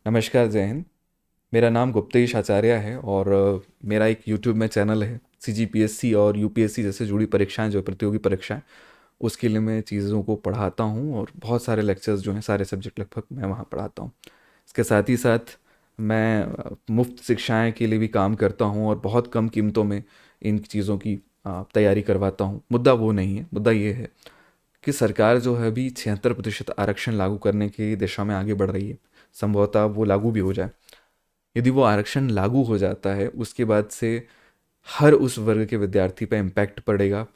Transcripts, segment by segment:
नमस्कार, जय हिंद। मेरा नाम गुप्तेश आचार्य है और मेरा एक यूट्यूब में चैनल है। सीजीपीएससी और यूपीएससी जैसे जुड़ी परीक्षाएं, जो प्रतियोगी परीक्षाएं, उसके लिए मैं चीज़ों को पढ़ाता हूँ और बहुत सारे लेक्चर्स जो हैं, सारे सब्जेक्ट लगभग मैं वहाँ पढ़ाता हूँ। इसके साथ ही साथ मैं मुफ्त शिक्षाएं के लिए भी काम करता हूँ और बहुत कम कीमतों में इन चीज़ों की तैयारी करवाता हूँ। मुद्दा वो नहीं है, मुद्दा ये है कि सरकार जो है अभी 76% आरक्षण लागू करने की दिशा में आगे बढ़ रही है। संभवतः वो लागू भी हो जाए। यदि वो आरक्षण लागू हो जाता है, उसके बाद से हर उस वर्ग के विद्यार्थी पर इम्पैक्ट पड़ेगा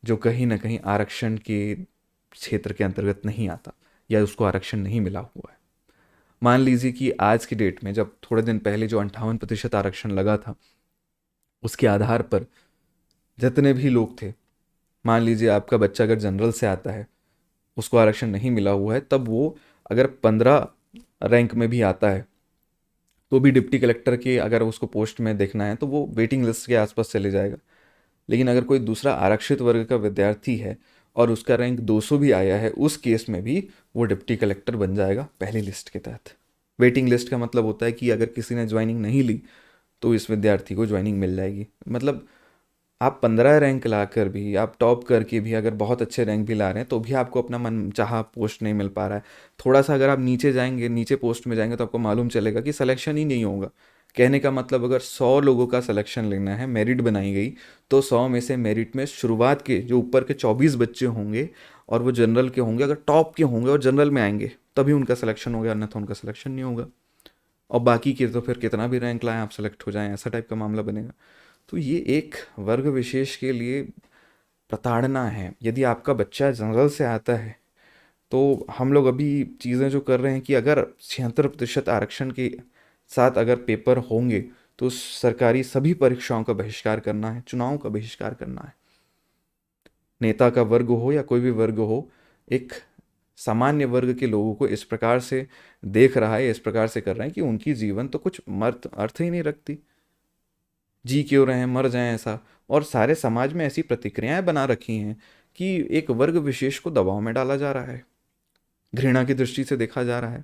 जो कहीं ना कहीं आरक्षण के क्षेत्र के अंतर्गत नहीं आता या उसको आरक्षण नहीं मिला हुआ है। मान लीजिए कि आज की डेट में, जब थोड़े दिन पहले जो 58% आरक्षण लगा था, उसके आधार पर जितने भी लोग थे, मान लीजिए आपका बच्चा अगर जनरल से आता है, उसको आरक्षण नहीं मिला हुआ है, तब वो अगर 15 रैंक में भी आता है तो भी डिप्टी कलेक्टर के अगर उसको पोस्ट में देखना है तो वो वेटिंग लिस्ट के आसपास चले जाएगा। लेकिन अगर कोई दूसरा आरक्षित वर्ग का विद्यार्थी है और उसका रैंक 200 भी आया है, उस केस में भी वो डिप्टी कलेक्टर बन जाएगा पहली लिस्ट के तहत। वेटिंग लिस्ट का मतलब होता है कि अगर किसी ने ज्वाइनिंग नहीं ली तो इस विद्यार्थी को ज्वाइनिंग मिल जाएगी। मतलब आप 15 रैंक ला कर भी, आप टॉप करके भी अगर बहुत अच्छे रैंक भी ला रहे हैं तो भी आपको अपना मन चाहा पोस्ट नहीं मिल पा रहा है। थोड़ा सा अगर आप नीचे जाएंगे, नीचे पोस्ट में जाएंगे, तो आपको मालूम चलेगा कि सिलेक्शन ही नहीं होगा। कहने का मतलब, अगर 100 लोगों का सिलेक्शन लेना है, मेरिट बनाई गई, तो 100 में से मेरिट में शुरुआत के जो ऊपर के 24 बच्चे होंगे और वो जनरल के होंगे, अगर टॉप के होंगे और जनरल में आएंगे तभी उनका सिलेक्शन होगा, अन्यथा उनका सिलेक्शन नहीं होगा। और बाकी के तो फिर कितना भी रैंक लाएं आप सेलेक्ट हो जाएं, ऐसा टाइप का मामला बनेगा। तो ये एक वर्ग विशेष के लिए प्रताड़ना है। यदि आपका बच्चा जनरल से आता है तो हम लोग अभी चीज़ें जो कर रहे हैं कि अगर 76% आरक्षण के साथ अगर पेपर होंगे तो सरकारी सभी परीक्षाओं का बहिष्कार करना है, चुनाव का बहिष्कार करना है। नेता का वर्ग हो या कोई भी वर्ग हो, एक सामान्य वर्ग के लोगों को इस प्रकार से देख रहा है, इस प्रकार से कर रहा है कि उनकी जीवन तो कुछ मर्थ अर्थ ही नहीं रखती। जी क्यों रहे हैं, मर जाएं, ऐसा। और सारे समाज में ऐसी प्रतिक्रियाएं बना रखी हैं कि एक वर्ग विशेष को दबाव में डाला जा रहा है, घृणा की दृष्टि से देखा जा रहा है।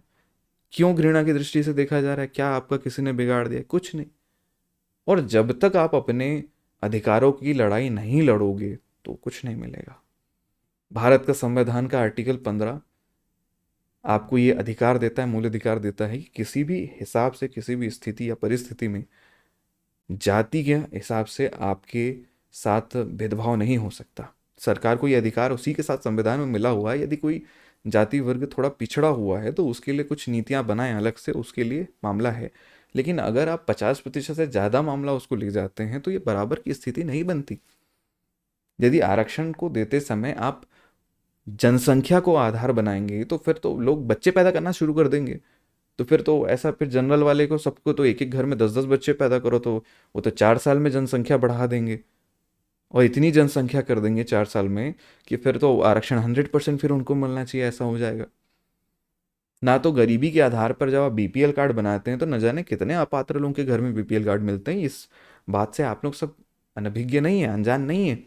क्यों घृणा की दृष्टि से देखा जा रहा है? क्या आपका किसी ने बिगाड़ दिया? कुछ नहीं। और जब तक आप अपने अधिकारों की लड़ाई नहीं लड़ोगे तो कुछ नहीं मिलेगा। भारत का संविधान का आर्टिकल 15 आपको ये अधिकार देता है, मूल अधिकार देता है कि किसी भी हिसाब से, किसी भी स्थिति या परिस्थिति में जाति के हिसाब से आपके साथ भेदभाव नहीं हो सकता। सरकार को ये अधिकार उसी के साथ संविधान में मिला हुआ है। यदि कोई जाति वर्ग थोड़ा पिछड़ा हुआ है तो उसके लिए कुछ नीतियां बनाएं अलग से, उसके लिए मामला है। लेकिन अगर आप 50% से ज़्यादा मामला उसको ले जाते हैं तो ये बराबर की स्थिति नहीं बनती। यदि आरक्षण को देते समय आप जनसंख्या को आधार बनाएंगे तो फिर तो लोग बच्चे पैदा करना शुरू कर देंगे। तो फिर तो ऐसा, फिर जनरल वाले को सबको तो एक एक घर में 10-10 बच्चे पैदा करो, तो वो तो 4 साल में जनसंख्या बढ़ा देंगे और इतनी जनसंख्या कर देंगे 4 साल में कि फिर तो आरक्षण 100% फिर उनको मिलना चाहिए, ऐसा हो जाएगा। ना तो गरीबी के आधार पर जब आप बीपीएल कार्ड बनाते हैं तो न जाने कितने अपात्र लोगों के घर में बीपीएल कार्ड मिलते हैं। इस बात से आप लोग सब अनभिज्ञ नहीं है, अनजान नहीं है।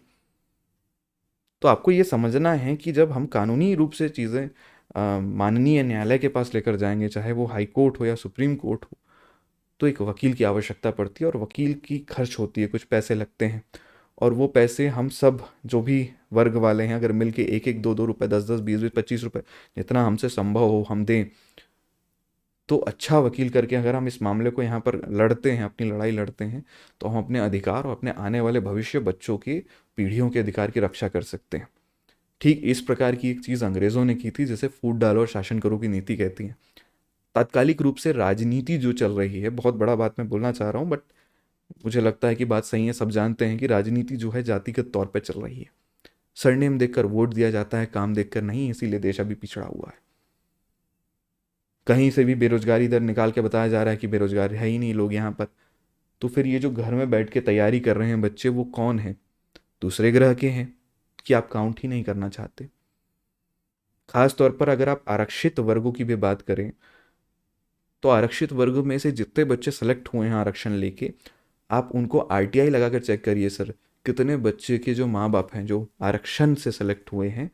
तो आपको ये समझना है कि जब हम कानूनी रूप से चीज़ें माननीय न्यायालय के पास लेकर जाएंगे, चाहे वो हाई कोर्ट हो या सुप्रीम कोर्ट हो, तो एक वकील की आवश्यकता पड़ती है और वकील की खर्च होती है, कुछ पैसे लगते हैं। और वो पैसे हम सब जो भी वर्ग वाले हैं, अगर मिल के एक एक 2-2 रुपये, 10-10, 20-20, 25 रुपये, जितना हमसे संभव हो हम दें, तो अच्छा वकील करके अगर हम इस मामले को यहाँ पर लड़ते हैं, अपनी लड़ाई लड़ते हैं, तो हम अपने अधिकार और अपने आने वाले भविष्य बच्चों की, पीढ़ियों के अधिकार की रक्षा कर सकते हैं। ठीक इस प्रकार की एक चीज़ अंग्रेज़ों ने की थी, जिसे फूट डालो और शासन करो की नीति कहती हैं। तात्कालिक रूप से राजनीति जो चल रही है, बहुत बड़ा बात मैं बोलना चाह रहा हूँ, बट मुझे लगता है कि बात सही है। सब जानते हैं कि राजनीति जो है जातिगत तौर पर चल रही है। सरनेम देखकर वोट दिया जाता है, काम देखकर नहीं, इसीलिए देश अभी पिछड़ा हुआ है। कहीं से भी बेरोजगारी दर निकाल के बताया जा रहा है कि बेरोजगार है ही नहीं लोग यहाँ पर। तो फिर ये जो घर में बैठ के तैयारी कर रहे हैं बच्चे, वो कौन है? दूसरे ग्रह के हैं कि आप काउंट ही नहीं करना चाहते? खास तौर पर अगर आप आरक्षित वर्गों की भी बात करें तो आरक्षित वर्ग में से जितने बच्चे सेलेक्ट हुए हैं आरक्षण लेके, आप उनको आरटीआई लगाकर चेक करिए सर, कितने बच्चे के जो माँ बाप हैं जो आरक्षण से सेलेक्ट हुए हैं,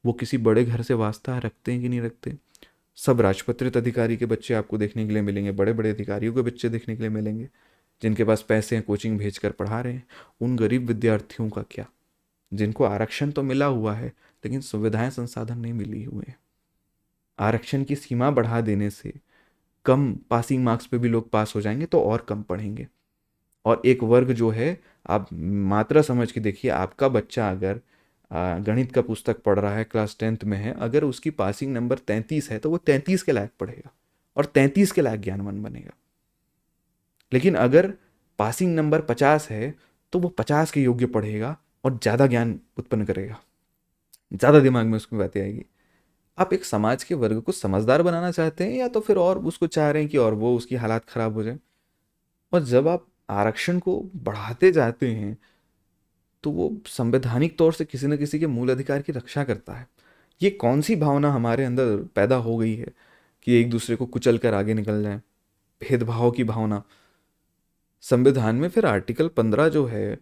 वो किसी बड़े घर से वास्ता रखते हैं कि नहीं रखते? सब राजपत्रित अधिकारी के बच्चे आपको देखने के लिए मिलेंगे, बड़े बड़े अधिकारियों के बच्चे देखने के लिए मिलेंगे, जिनके पास पैसे हैं, कोचिंग भेज कर पढ़ा रहे हैं। उन गरीब विद्यार्थियों का क्या, जिनको आरक्षण तो मिला हुआ है लेकिन सुविधाएं संसाधन नहीं मिली हुए हैं। आरक्षण की सीमा बढ़ा देने से कम पासिंग मार्क्स पे भी लोग पास हो जाएंगे तो और कम पढ़ेंगे। और एक वर्ग जो है, आप मात्रा समझ के देखिए, आपका बच्चा अगर गणित का पुस्तक पढ़ रहा है, क्लास 10th में है, अगर उसकी पासिंग नंबर 33 है तो वो 33 के लायक पढ़ेगा और 33 के लायक ज्ञानवान बनेगा। लेकिन अगर पासिंग नंबर 50 है तो वो 50 के योग्य पढ़ेगा और ज़्यादा ज्ञान उत्पन्न करेगा, ज़्यादा दिमाग में उसकी बातें आएगी। आप एक समाज के वर्ग को समझदार बनाना चाहते हैं या तो फिर और उसको चाह रहे हैं कि और वो उसकी हालात ख़राब हो जाए। और जब आप आरक्षण को बढ़ाते जाते हैं तो वो संवैधानिक तौर से किसी न किसी के मूल अधिकार की रक्षा करता है। ये कौन सी भावना हमारे अंदर पैदा हो गई है कि एक दूसरे को कुचल कर आगे निकल जाए, भेदभाव की भावना। संविधान में फिर आर्टिकल 15 जो है,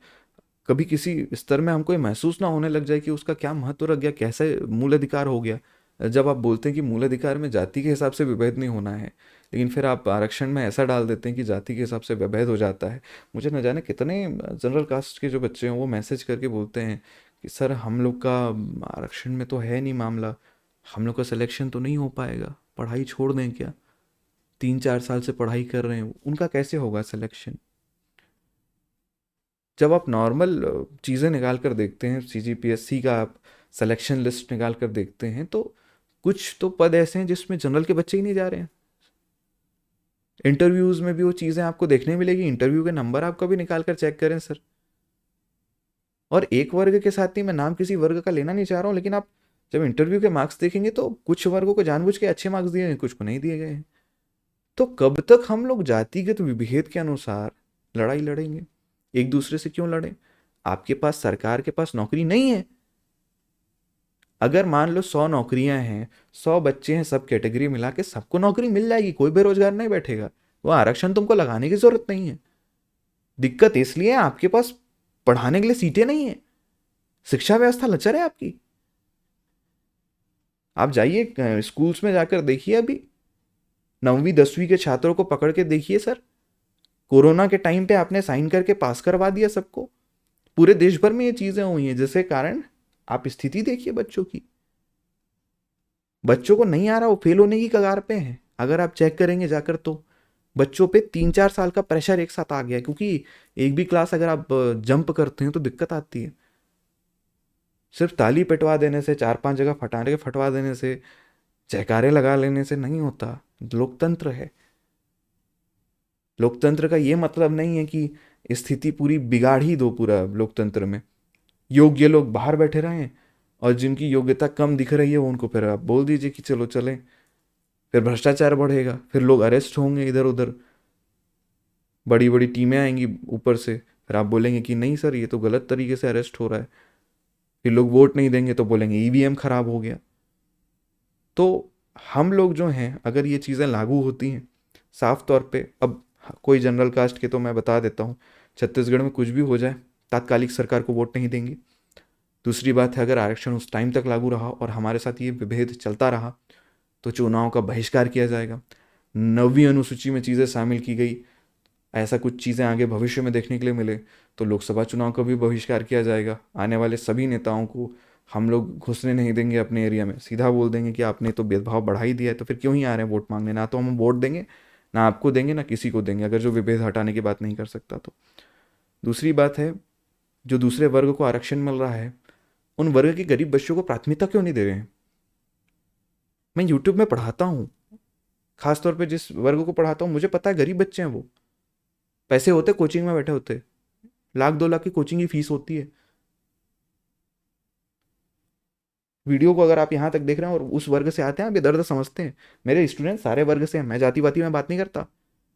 कभी किसी स्तर में हमको ये महसूस ना होने लग जाए कि उसका क्या महत्व रख गया, कैसे मूल अधिकार हो गया। जब आप बोलते हैं कि मूल अधिकार में जाति के हिसाब से विभेद नहीं होना है, लेकिन फिर आप आरक्षण में ऐसा डाल देते हैं कि जाति के हिसाब से विभेद हो जाता है। मुझे न जाने कितने जनरल कास्ट के जो बच्चे हैं वो मैसेज करके बोलते हैं कि सर हम लोग का आरक्षण में तो है नहीं मामला, हम लोग का सिलेक्शन तो नहीं हो पाएगा, पढ़ाई छोड़ दें क्या, 3-4 साल से पढ़ाई कर रहे हैं, उनका कैसे होगा सिलेक्शन। जब आप नॉर्मल चीज़ें निकाल कर देखते हैं, CGPSC का आप सिलेक्शन लिस्ट निकाल कर देखते हैं, तो कुछ तो पद ऐसे हैं जिसमें जनरल के बच्चे ही नहीं जा रहे हैं। इंटरव्यूज़ में भी वो चीज़ें आपको देखने मिलेगी, इंटरव्यू के नंबर आप कभी निकाल कर चेक करें सर। और एक वर्ग के साथ ही, मैं नाम किसी वर्ग का लेना नहीं चाह रहा हूँ, लेकिन आप जब इंटरव्यू के मार्क्स देखेंगे तो कुछ वर्गों को जानबूझ के अच्छे मार्क्स दिए हैं, कुछ को नहीं दिए गए हैं। तो कब तक हम लोग जातिगत विभेद के अनुसार लड़ाई लड़ेंगे? एक दूसरे से क्यों लड़ें? आपके पास, सरकार के पास नौकरी नहीं है। अगर मान लो 100 नौकरियां हैं, 100 बच्चे हैं, सब कैटेगरी मिला के सबको नौकरी मिल जाएगी, कोई बेरोजगार नहीं बैठेगा। वो आरक्षण तुमको लगाने की जरूरत नहीं है। दिक्कत इसलिए है आपके पास पढ़ाने के लिए सीटें नहीं है, शिक्षा व्यवस्था लचर है आपकी। आप जाइए स्कूल्स में जाकर देखिए, अभी 9वीं 10वीं के छात्रों को पकड़ के देखिए सर। कोरोना के टाइम पे आपने साइन करके पास करवा दिया सबको। पूरे देश भर में ये चीजें हुई हैं, जिसके कारण आप स्थिति देखिए बच्चों की। बच्चों को नहीं आ रहा, वो फेल होने की कगार पे हैं। अगर आप चेक करेंगे जाकर तो बच्चों पे 3-4 साल का प्रेशर एक साथ आ गया है, क्योंकि एक भी क्लास अगर आप जंप करते हैं तो दिक्कत आती है। सिर्फ ताली पिटवा देने से, 4-5 जगह फटाने के फटवा देने से, जयकारे लगा लेने से नहीं होता। लोकतंत्र है। लोकतंत्र का ये मतलब नहीं है कि स्थिति पूरी बिगाड़ ही दो पूरा लोकतंत्र में। योग्य लोग बाहर बैठे रहें और जिनकी योग्यता कम दिख रही है वो उनको फिर आप बोल दीजिए कि चलो चलें। फिर भ्रष्टाचार बढ़ेगा, फिर लोग अरेस्ट होंगे इधर उधर, बड़ी बड़ी टीमें आएंगी ऊपर से, फिर आप बोलेंगे कि नहीं सर ये तो गलत तरीके से अरेस्ट हो रहा है। फिर लोग वोट नहीं देंगे तो बोलेंगे ईवीएम खराब हो गया। तो हम लोग जो हैं, अगर ये चीज़ें लागू होती हैं साफ तौर पे, अब कोई जनरल कास्ट के तो मैं बता देता हूँ, छत्तीसगढ़ में कुछ भी हो जाए तात्कालिक सरकार को वोट नहीं देंगे। दूसरी बात है, अगर आरक्षण उस टाइम तक लागू रहा और हमारे साथ ये विभेद चलता रहा तो चुनाव का बहिष्कार किया जाएगा। 9वीं अनुसूची में चीज़ें शामिल की गई, ऐसा कुछ चीज़ें आगे भविष्य में देखने के लिए मिले तो लोकसभा चुनाव का भी बहिष्कार किया जाएगा। आने वाले सभी नेताओं को हम लोग घुसने नहीं देंगे अपने एरिया में, सीधा बोल देंगे कि आपने तो भेदभाव बढ़ा ही दिया है, तो फिर क्यों ही आ रहे हैं वोट मांगने। ना तो हम वोट देंगे, ना आपको देंगे, ना किसी को देंगे, अगर जो विभेद हटाने की बात नहीं कर सकता तो। दूसरी बात है, जो दूसरे वर्ग को आरक्षण मिल रहा है, उन वर्ग के गरीब बच्चों को प्राथमिकता क्यों नहीं दे रहे हैं? मैं यूट्यूब में पढ़ाता हूँ, खासतौर पे जिस वर्ग को पढ़ाता हूँ मुझे पता है गरीब बच्चे हैं, वो पैसे होते कोचिंग में बैठे होते, 1-2 लाख की कोचिंग की फीस होती है। वीडियो को अगर आप यहाँ तक देख रहे हैं और उस वर्ग से आते हैं, आप ये दर्द समझते हैं। मेरे स्टूडेंट सारे वर्ग से हैं, मैं जाति वाती में बात नहीं करता।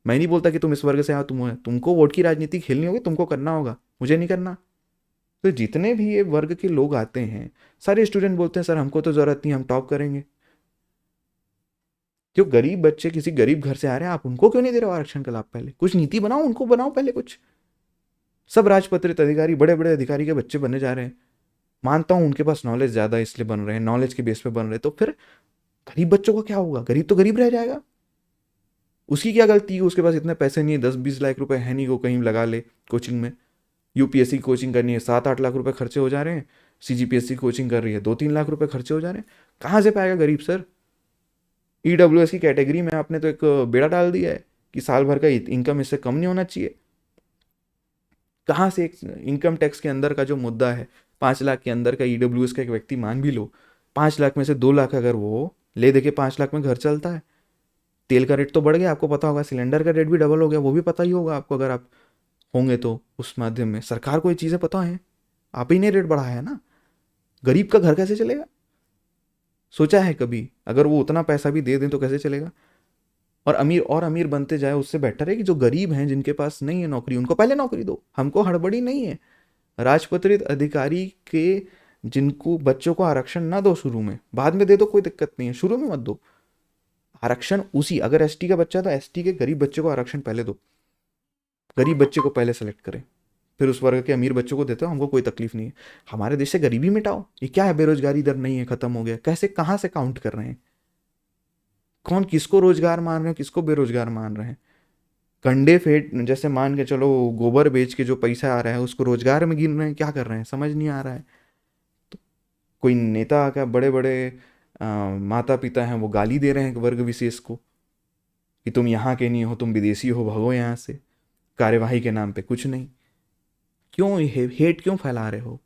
मैं नहीं बोलता कि तुम इस वर्ग से आओ, तुमको वोट की राजनीति खेलनी होगी, तुमको करना होगा, मुझे नहीं करना। तो जितने भी ये वर्ग के लोग आते हैं, सारे स्टूडेंट बोलते हैं सर हमको तो ज़रूरत नहीं, हम टॉप करेंगे। जो गरीब बच्चे किसी गरीब घर से आ रहे हैं, आप उनको क्यों नहीं दे रहे हो आरक्षण का लाभ? पहले कुछ नीति बनाओ, उनको बनाओ पहले कुछ। सब राजपत्रित अधिकारी, बड़े बड़े अधिकारी के बच्चे बनने जा रहे हैं। मानता हूँ उनके पास नॉलेज ज़्यादा इसलिए बन रहे हैं, नॉलेज के बेस पे बन रहे हैं, तो फिर गरीब बच्चों का क्या होगा? गरीब तो गरीब रह जाएगा। उसकी क्या गलती है? उसके पास इतने पैसे नहीं है, 10-20 लाख रुपए है नहीं, को कहीं लगा ले कोचिंग में। यूपीएससी की कोचिंग करनी है, 7-8 लाख रुपए खर्चे हो जा रहे हैं। सीजीपीएससी की कोचिंग कर रही है, 2-3 लाख रुपए खर्चे हो जा रहे हैं। कहाँ से पाएगा गरीब सर? ईडब्ल्यूएस की कैटेगरी में आपने तो एक बेड़ा डाल दिया है कि साल भर का इनकम इससे कम नहीं होना चाहिए। कहाँ से एक इनकम टैक्स के अंदर का जो मुद्दा है, 5 लाख के अंदर का ईडब्ल्यूएस का एक व्यक्ति मान भी लो, 5 लाख में से 2 लाख अगर वो ले दे के 5 लाख में घर चलता है। तेल का रेट तो बढ़ गया, आपको पता होगा। सिलेंडर का रेट भी डबल हो गया, वो भी पता ही होगा आपको, अगर आप होंगे तो उस माध्यम में। सरकार को ये चीज़ें पता है, आप ही ने रेट बढ़ाया है ना। गरीब का घर कैसे चलेगा? सोचा है कभी? अगर वो उतना पैसा भी दे दें तो कैसे चलेगा? और अमीर बनते जाए, उससे बेटर है कि जो गरीब हैं, जिनके पास नहीं है नौकरी, उनको पहले नौकरी दो। हमको हड़बड़ी नहीं है। राजपत्रित अधिकारी के जिनको बच्चों को आरक्षण ना दो शुरू में, बाद में दे दो, कोई दिक्कत नहीं है, शुरू में मत दो आरक्षण। उसी अगर एसटी का बच्चा तो एसटी के गरीब बच्चे को आरक्षण पहले दो। गरीब बच्चे को पहले सेलेक्ट करें, फिर उस वर्ग के अमीर बच्चों को देते हो, हमको कोई तकलीफ नहीं है। हमारे देश से गरीबी मिटाओ। ये क्या है? बेरोजगारी दर नहीं है, खत्म हो गया? कैसे, कहाँ से काउंट कर रहे हैं? कौन किसको रोजगार मान रहे हैं, किसको बेरोजगार मान रहे हैं? कंडे फेट जैसे मान के चलो, गोबर बेच के जो पैसा आ रहा है उसको रोजगार में गिन रहे हैं। क्या कर रहे हैं समझ नहीं आ रहा है। तो कोई नेता का, बड़े बड़े माता पिता हैं, वो गाली दे रहे हैं वर्ग विशेष को कि तुम यहाँ के नहीं हो, तुम विदेशी हो, भगो यहाँ से। कार्यवाही के नाम पे कुछ नहीं। क्यों हेट क्यों फैला रहे हो?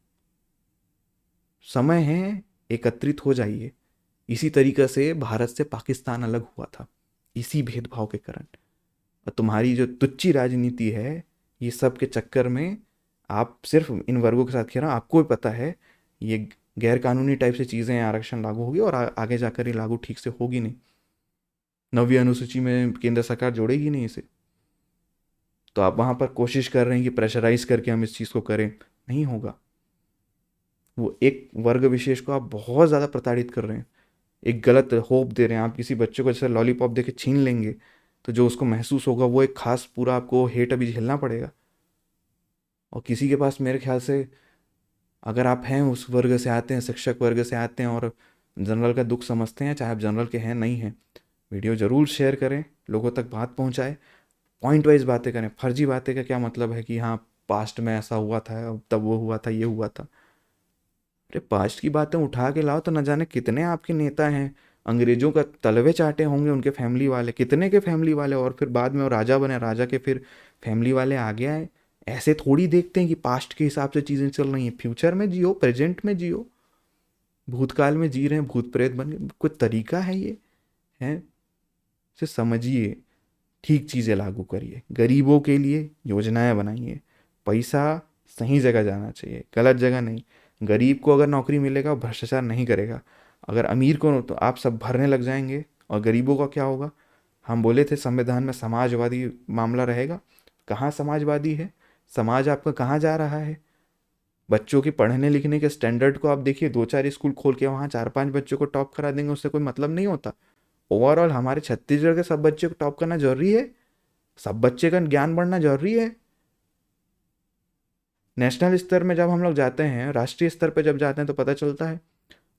समय है, एकत्रित हो जाइए। इसी तरीके से भारत से पाकिस्तान अलग हुआ था, इसी भेदभाव के कारण। और तुम्हारी जो तुच्ची राजनीति है, ये सब के चक्कर में आप सिर्फ इन वर्गों के साथ खेल रहे हो। आपको भी पता है ये गैर कानूनी टाइप से चीज़ें, आरक्षण लागू होगी और आगे जाकर ये लागू ठीक से होगी नहीं। 9वीं अनुसूची में केंद्र सरकार जोड़ेगी नहीं इसे। तो आप वहाँ पर कोशिश कर रहे हैं कि प्रेशराइज करके हम इस चीज़ को करें, नहीं होगा। वो एक वर्ग विशेष को आप बहुत ज़्यादा प्रताड़ित कर रहे हैं, एक गलत होप दे रहे हैं। आप किसी बच्चे को जैसे लॉलीपॉप दे के छीन लेंगे तो जो उसको महसूस होगा वो एक खास पूरा आपको हेट अभी झेलना पड़ेगा। और किसी के पास मेरे ख्याल से, अगर आप हैं उस वर्ग से आते हैं, शिक्षक वर्ग से आते हैं और जनरल का दुख समझते हैं, चाहे आप जनरल के हैं नहीं हैं, वीडियो ज़रूर शेयर करें, लोगों तक बात पहुंचाएं। पॉइंट वाइज बातें करें। फर्जी बातें का क्या मतलब है कि हाँ पास्ट में ऐसा हुआ था, अब तब वो हुआ था, ये हुआ था। अरे पास्ट की बातें उठा के लाओ तो न जाने कितने आपके नेता हैं अंग्रेजों का तलवे चाटे होंगे, उनके फैमिली वाले, कितने के फैमिली वाले, और फिर बाद में वो राजा बने, राजा के फिर फैमिली वाले आगे आए। ऐसे थोड़ी देखते हैं कि पास्ट के हिसाब से चीज़ें चल रही हैं। फ्यूचर में जियो, प्रेजेंट में जियो। भूतकाल में जी रहे हैं, भूत प्रेत बन गए, कोई तरीका है ये? है? इसे समझिए, ठीक चीज़ें लागू करिए, गरीबों के लिए योजनाएं बनाइए। पैसा सही जगह जाना चाहिए, गलत जगह नहीं। गरीब को अगर नौकरी मिलेगा वो भ्रष्टाचार नहीं करेगा। अगर अमीर को तो आप सब भरने लग जाएंगे, और गरीबों का क्या होगा? हम बोले थे संविधान में समाजवादी मामला रहेगा। कहाँ समाजवादी है? समाज आपका कहाँ जा रहा है? बच्चों की पढ़ने लिखने के स्टैंडर्ड को आप देखिए, 2-4 स्कूल खोल के वहाँ 4-5 बच्चों को टॉप करा देंगे, उससे कोई मतलब नहीं होता। ओवरऑल हमारे छत्तीसगढ़ के सब बच्चे को टॉप करना जरूरी है, सब बच्चे का ज्ञान बढ़ना जरूरी है। नेशनल स्तर में जब हम लोग जाते हैं, राष्ट्रीय स्तर पर जब जाते हैं, तो पता चलता है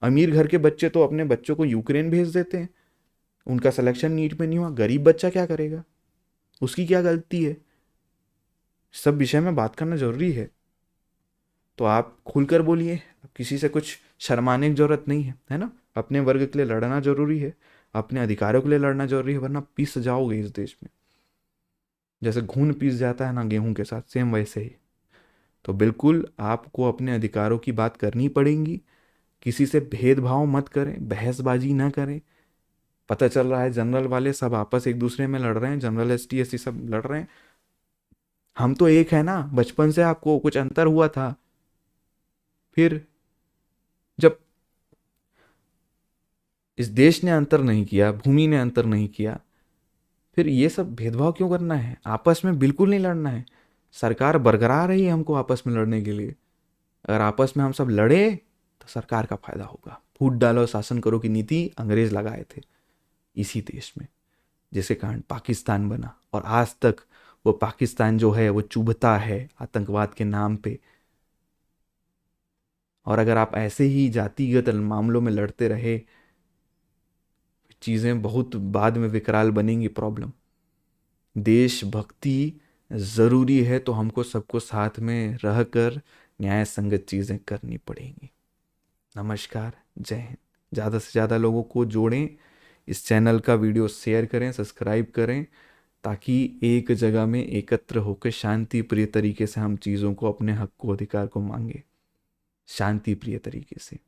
अमीर घर के बच्चे तो अपने बच्चों को यूक्रेन भेज देते हैं, उनका सिलेक्शन नीट में नहीं हुआ। गरीब बच्चा क्या करेगा? उसकी क्या गलती है? सब विषय में बात करना जरूरी है। तो आप खुलकर बोलिए, किसी से कुछ शर्माने की जरूरत नहीं है ना? अपने वर्ग के लिए लड़ना जरूरी है, अपने अधिकारों के लिए लड़ना जरूरी है, वरना पिस जाओगे इस देश में। जैसे घून पिस जाता है ना गेहूं के साथ, सेम वैसे ही। तो बिल्कुल आपको अपने अधिकारों की बात करनी पड़ेगी। किसी से भेदभाव मत करें, बहसबाजी ना करें। पता चल रहा है जनरल वाले सब आपस एक दूसरे में लड़ रहे हैं, जनरल एसटी एससी सब लड़ रहे हैं। हम तो एक है ना, बचपन से आपको कुछ अंतर हुआ था? फिर जब इस देश ने अंतर नहीं किया, भूमि ने अंतर नहीं किया, फिर ये सब भेदभाव क्यों करना है? आपस में बिल्कुल नहीं लड़ना है। सरकार बरकरार रही है हमको आपस में लड़ने के लिए। अगर आपस में हम सब लड़े तो सरकार का फायदा होगा। फूट डालो शासन करो की नीति अंग्रेज लगाए थे इसी देश में, जिसके कारण पाकिस्तान बना। और आज तक वो पाकिस्तान जो है वो चुभता है आतंकवाद के नाम पे। और अगर आप ऐसे ही जातिगत मामलों में लड़ते रहे चीज़ें बहुत बाद में विकराल बनेंगी प्रॉब्लम। देशभक्ति ज़रूरी है तो हमको सबको साथ में रहकर न्याय संगत चीज़ें करनी पड़ेंगी। नमस्कार, जय हिंद। ज़्यादा से ज़्यादा लोगों को जोड़ें, इस चैनल का वीडियो शेयर करें, सब्सक्राइब करें, ताकि एक जगह में एकत्र होकर शांति प्रिय तरीके से हम चीज़ों को, अपने हक को, अधिकार को मांगे, शांति प्रिय तरीके से।